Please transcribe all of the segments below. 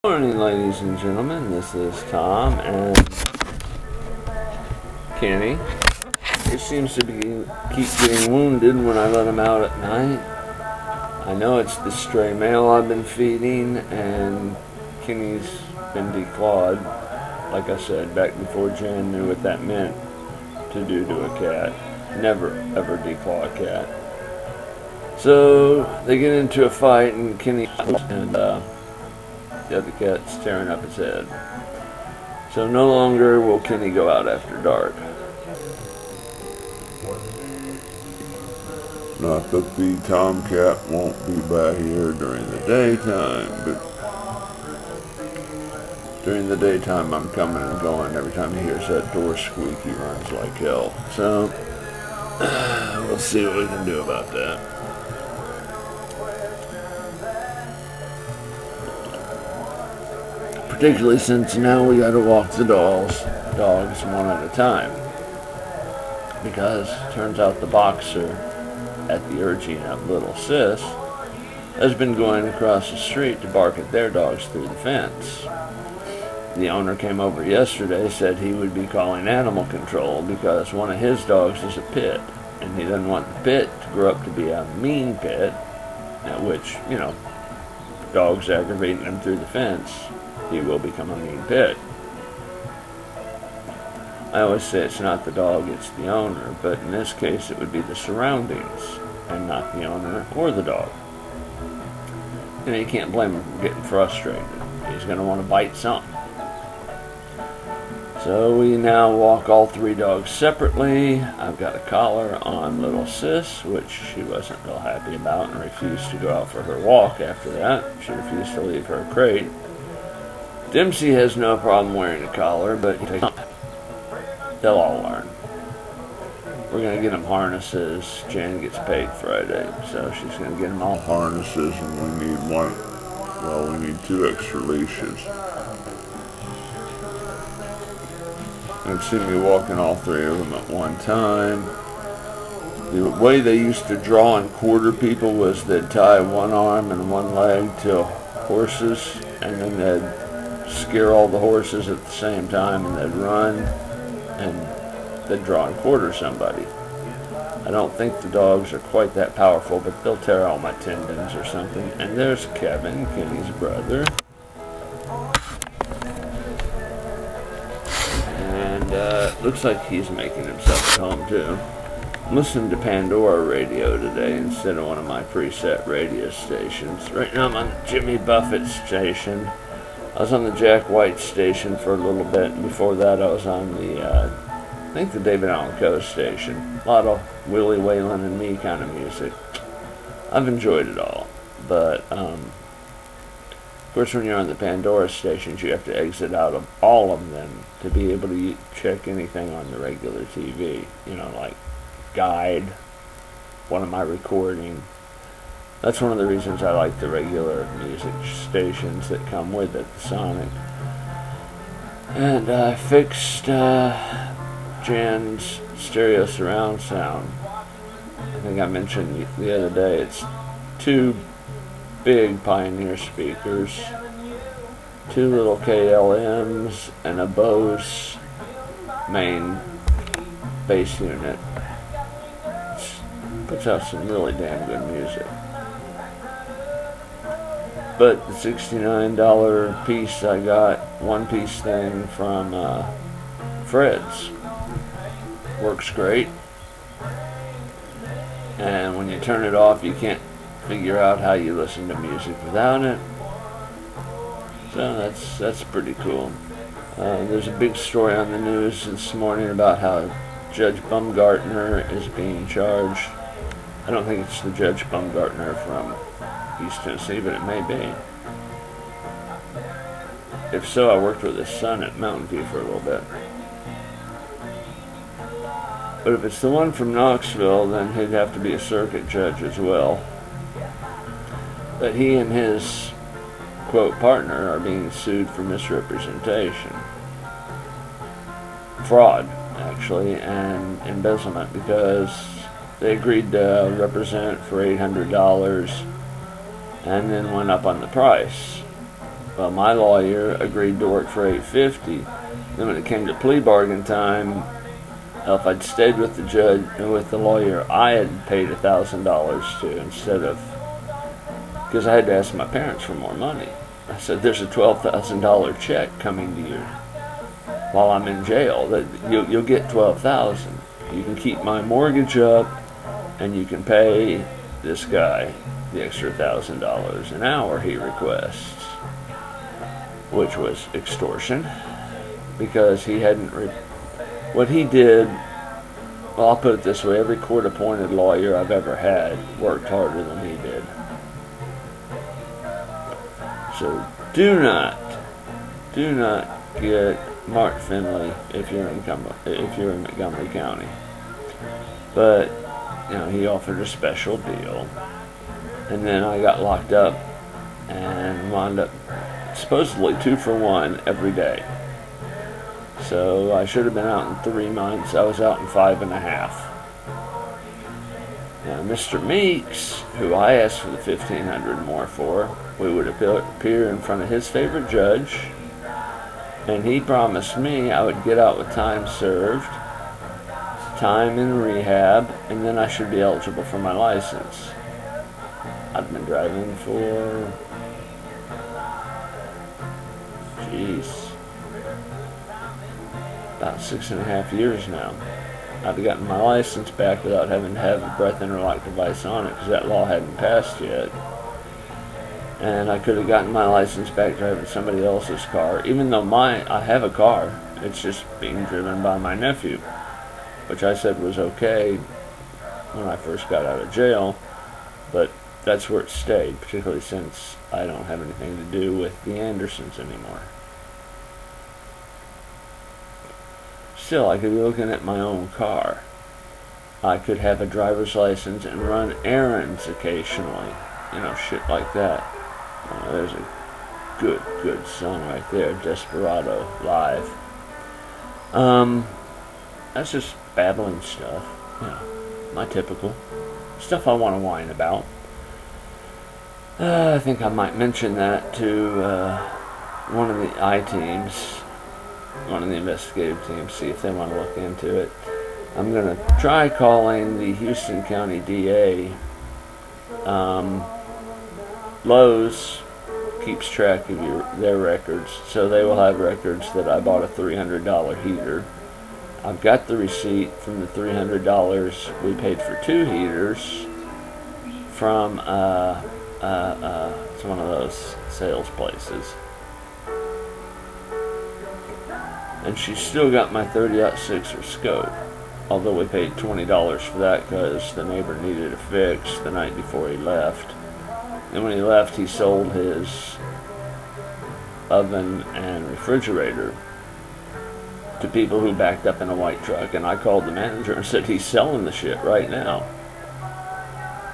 Morning, ladies and gentlemen. This is Tom and Kenny. He seems to keep getting wounded when I let him out at night. I know it's the stray male I've been feeding, and Kenny's been declawed. Like I said, back before Jan knew what that meant to do to a cat. Never, ever declaw a cat. So they get into a fight, and Kenny and the other cat's tearing up his head. So no longer will Kenny go out after dark. Not that the tomcat won't be back here during the daytime, but during the daytime I'm coming and going. Every time he hears that door squeak, he runs like hell. So we'll see what we can do about that. Particularly since now we gotta walk the dogs one at a time. Because it turns out the boxer, at the urging of little sis, has been going across the street to bark at their dogs through the fence. The owner came over yesterday, said he would be calling animal control because one of his dogs is a pit, and he doesn't want the pit to grow up to be a mean pit, at which, dogs aggravating him through the fence, he will become a mean pit. I always say it's not the dog, it's the owner, but in this case it would be the surroundings and not the owner or the dog. And you can't blame him for getting frustrated. He's going to want to bite something. So we now walk all three dogs separately. I've got a collar on little sis, which she wasn't real happy about and refused to go out for her walk after that. She refused to leave her crate. Dempsey has no problem wearing a collar, but they'll all learn. We're going to get them harnesses. Jan gets paid Friday, so she's going to get them all Harnesses, and we need 2 extra leashes. You've seen me walking all 3 of them at one time. The way they used to draw and quarter people was they'd tie one arm and one leg to horses, and then they'd scare all the horses at the same time, and they'd run, and they'd draw and quarter somebody. I don't think the dogs are quite that powerful, but they'll tear all my tendons or something. And there's Kevin, Kenny's brother. And looks like he's making himself at home too. I'm listening to Pandora radio today instead of one of my preset radio stations. Right now I'm on the Jimmy Buffett station. I was on the Jack White station for a little bit, and before that I was on the David Allan Coe station. A lot of Willie Whalen and me kind of music. I've enjoyed it all, but of course when you're on the Pandora stations you have to exit out of all of them to be able to check anything on the regular TV, like Guide, one of my recording. That's one of the reasons I like the regular music stations that come with it, the Sonic. And I fixed Jan's stereo surround sound. I think I mentioned the other day, it's 2 big Pioneer speakers, 2 little KLMs, and a Bose main bass unit. It puts out some really damn good music. But the $69 piece I got, one-piece thing from Fred's, works great. And when you turn it off, you can't figure out how you listen to music without it. So that's pretty cool. There's a big story on the news this morning about how Judge Bumgarner is being charged. I don't think it's the Judge Bumgarner from East Tennessee, but it may be. If so, I worked with his son at Mountain View for a little bit. But if it's the one from Knoxville, then he'd have to be a circuit judge as well. But he and his, quote, partner are being sued for misrepresentation. Fraud, actually, and embezzlement, because they agreed to represent for $800 and then went up on the price. Well, my lawyer agreed to work for $850. Then when it came to plea bargain time, if I'd stayed with the judge and with the lawyer I had paid $1,000 to instead of, because I had to ask my parents for more money. I said, there's a $12,000 check coming to you while I'm in jail. That you'll get $12,000. You can keep my mortgage up, and you can pay this guy the extra $1,000 an hour he requests, which was extortion, because he hadn't. What he did. Well, I'll put it this way: every court-appointed lawyer I've ever had worked harder than he did. So do not get Mark Finley if you're in Montgomery County. But he offered a special deal, and then I got locked up and wound up supposedly 2 for 1 every day. So I should have been out in 3 months. I was out in 5.5. Now, Mr. Meeks, who I asked for the $1,500 more for, we would appear in front of his favorite judge, and he promised me I would get out with time served, time in rehab, and then I should be eligible for my license. I've been driving for, about 6.5 years now. I've gotten my license back without having to have a breath interlock device on it because that law hadn't passed yet. And I could have gotten my license back driving somebody else's car, even though I have a car. It's just being driven by my nephew, which I said was okay when I first got out of jail, but that's where it stayed, particularly since I don't have anything to do with the Andersons anymore. Still, I could be looking at my own car. I could have a driver's license and run errands occasionally. Shit like that. There's a good song right there, Desperado Live. That's just babbling stuff. My typical stuff I want to whine about. I think I might mention that to one of the I-teams, one of the investigative teams, see if they want to look into it. I'm going to try calling the Houston County DA. Lowe's keeps track of their records, so they will have records that I bought a $300 heater. I've got the receipt from the $300 we paid for 2 heaters from it's one of those sales places. And she's still got my 30-06 scope, although we paid $20 for that because the neighbor needed a fix the night before he left. And when he left, he sold his oven and refrigerator to people who backed up in a white truck, and I called the manager and said he's selling the shit right now.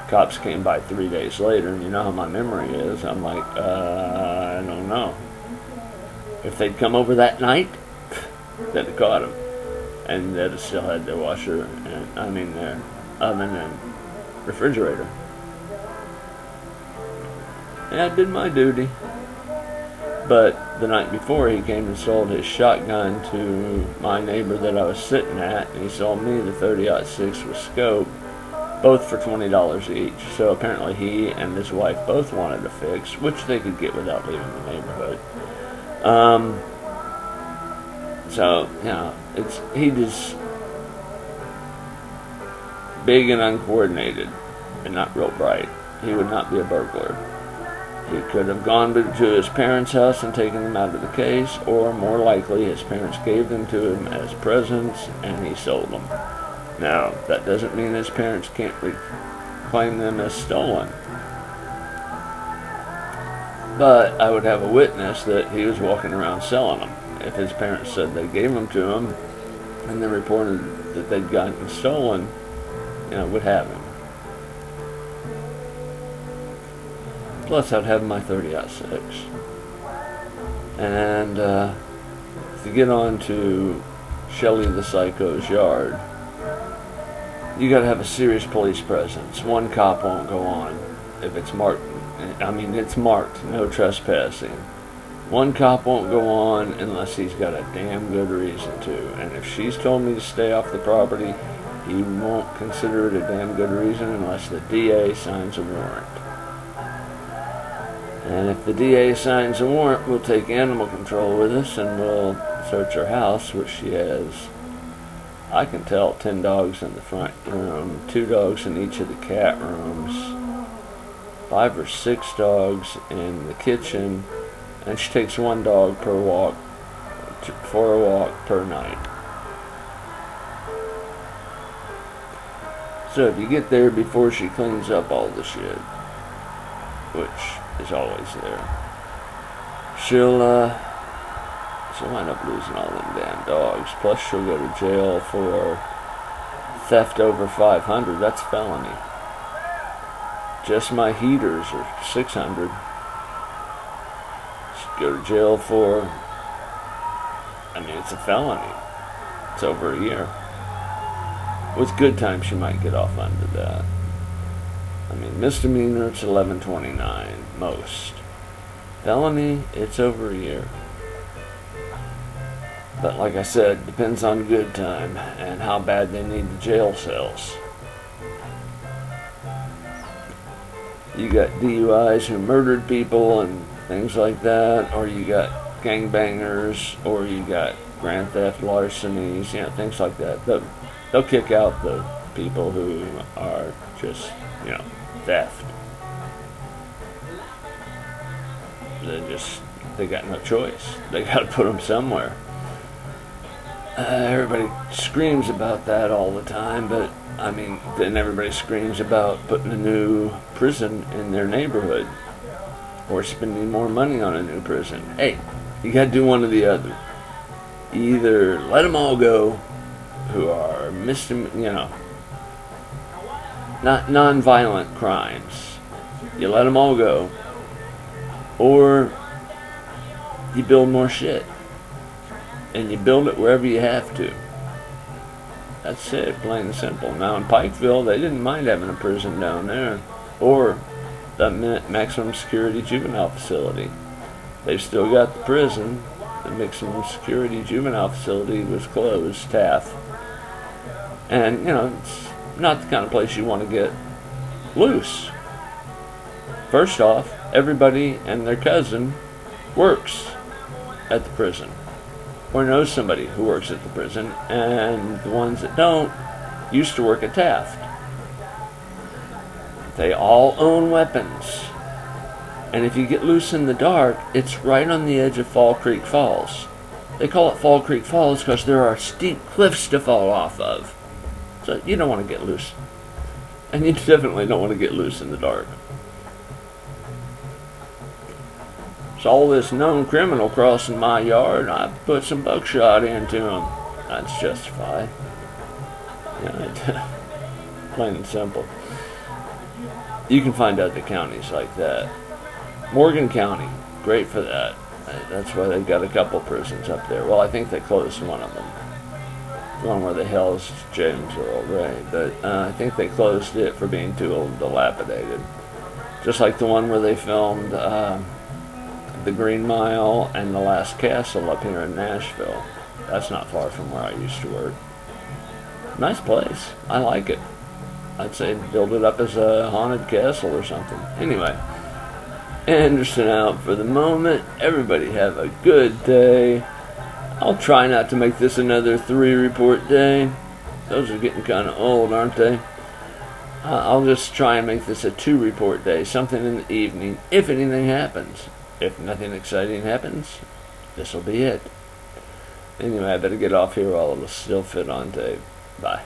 Cops came by 3 days later, and you know how my memory is. I'm like, I don't know. If they'd come over that night, they'd have caught him, and they'd have still had their washer and their oven and refrigerator. Yeah, I did my duty. But the night before, he came and sold his shotgun to my neighbor that I was sitting at, and he sold me the 30-06 with scope, both for $20 each. So apparently he and his wife both wanted a fix, which they could get without leaving the neighborhood. He just big and uncoordinated and not real bright. He would not be a burglar. He could have gone to his parents' house and taken them out of the case, or more likely his parents gave them to him as presents and he sold them. Now, that doesn't mean his parents can't claim them as stolen. But I would have a witness that he was walking around selling them. If his parents said they gave them to him and then reported that they'd gotten stolen, would have him. Plus, I'd have my 30-06. And to get on to Shelly the Psycho's yard, you got to have a serious police presence. One cop won't go on if it's marked. It's marked no trespassing. One cop won't go on unless he's got a damn good reason to. And if she's told me to stay off the property, he won't consider it a damn good reason unless the DA signs a warrant. And if the DA signs a warrant, we'll take animal control with us and we'll search her house, which she has, I can tell, 10 dogs in the front room, 2 dogs in each of the cat rooms, 5 or 6 dogs in the kitchen, and she takes 1 dog per walk, for a walk per night. So if you get there before she cleans up all the shit, which is always there, she'll wind up losing all them damn dogs. Plus she'll go to jail for theft over 500. That's felony. Just my heaters are 600. She'll go to jail for, it's a felony. It's over a year. With good time, she might get off under that. Misdemeanor, it's 1129, most. Felony, it's over a year. But like I said, depends on good time and how bad they need the jail cells. You got DUIs who murdered people and things like that, or you got gangbangers, or you got grand theft larcenies, things like that. They'll kick out the people who are just, theft. They got no choice. They got to put them somewhere. Everybody screams about that all the time, but then everybody screams about putting a new prison in their neighborhood or spending more money on a new prison. Hey, you got to do one or the other. Either let them all go who are not non-violent crimes. You let them all go, or you build more shit. And you build it wherever you have to. That's it, plain and simple. Now in Pikeville, they didn't mind having a prison down there, or the maximum security juvenile facility. They've still got the prison. The maximum security juvenile facility was closed, Taft. And, it's not the kind of place you want to get loose. First off, everybody and their cousin works at the prison, or knows somebody who works at the prison, and the ones that don't used to work at Taft. They all own weapons. And if you get loose in the dark, it's right on the edge of Fall Creek Falls. They call it Fall Creek Falls because there are steep cliffs to fall off of. So you don't want to get loose. And you definitely don't want to get loose in the dark. So all this known criminal crossing my yard, I put some buckshot into him. That's justified. Plain and simple. You can find other counties like that. Morgan County, great for that. That's why they've got a couple prisons up there. Well, I think they closed one of them. The one where they housed James Earl Ray. But I think they closed it for being too old and dilapidated. Just like the one where they filmed The Green Mile and The Last Castle up here in Nashville. That's not far from where I used to work. Nice place. I like it. I'd say build it up as a haunted castle or something. Anyway, Anderson out for the moment. Everybody have a good day. I'll try not to make this another 3-report day. Those are getting kind of old, aren't they? I'll just try and make this a 2-report day. Something in the evening, if anything happens. If nothing exciting happens, this'll be it. Anyway, I better get off here while it'll still fit on tape. Bye.